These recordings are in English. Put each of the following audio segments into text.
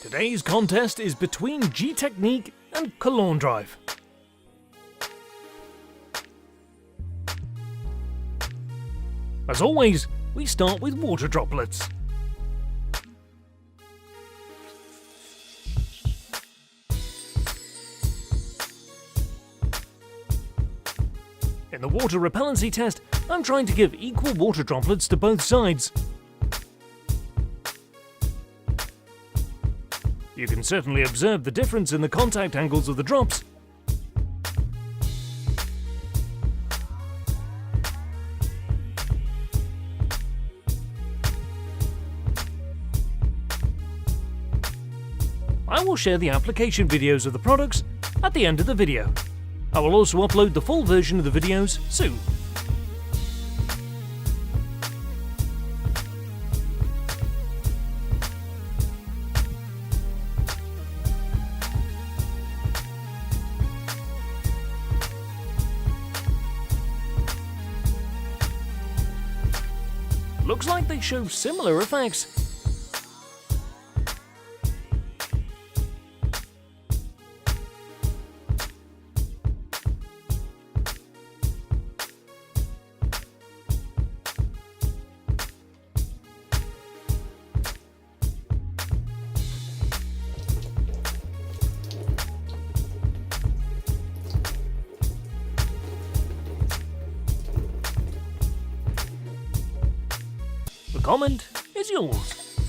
Today's contest is between Gtechniq and Cologne Drive. As always, we start with water droplets. In the water repellency test, I'm trying to give equal water droplets to both sides. You can certainly observe the difference in the contact angles of the drops. I will share the application videos of the products at the end of the video. I will also upload the full version of the videos soon. Looks like they show similar effects. The comment is yours.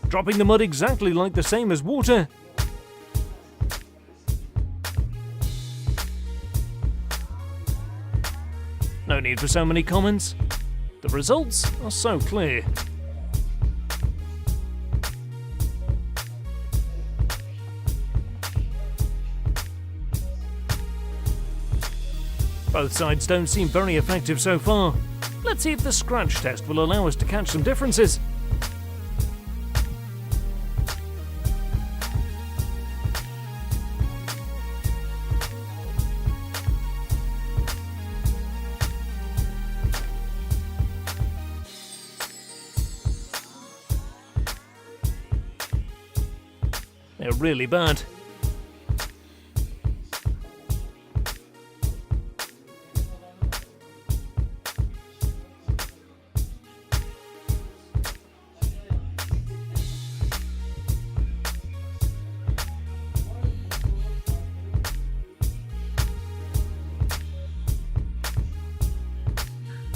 Dropping the mud exactly like the same as water. No need for so many comments. The results are so clear. Both sides don't seem very effective so far. Let's see if the scratch test will allow us to catch some differences. They're really bad.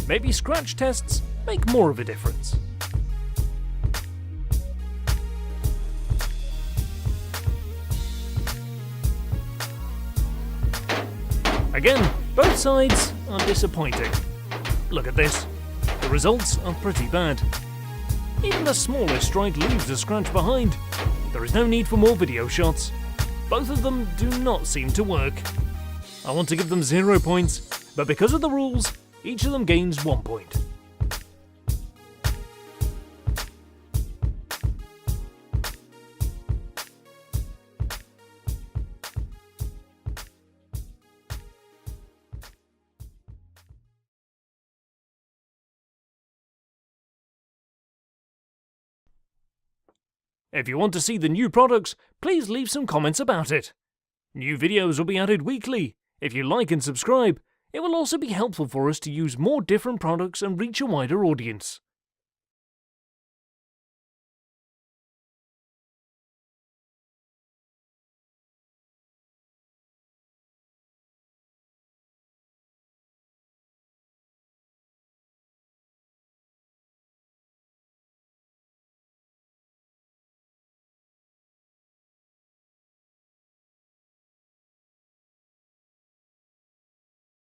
Maybe scratch tests make more of a difference. Again, both sides are disappointing. Look at this. The results are pretty bad. Even the smallest strike leaves a scratch behind. There is no need for more video shots. Both of them do not seem to work. I want to give them 0 points, but because of the rules, each of them gains 1 point. If you want to see the new products, please leave some comments about it. New videos will be added weekly. If you like and subscribe, it will also be helpful for us to use more different products and reach a wider audience.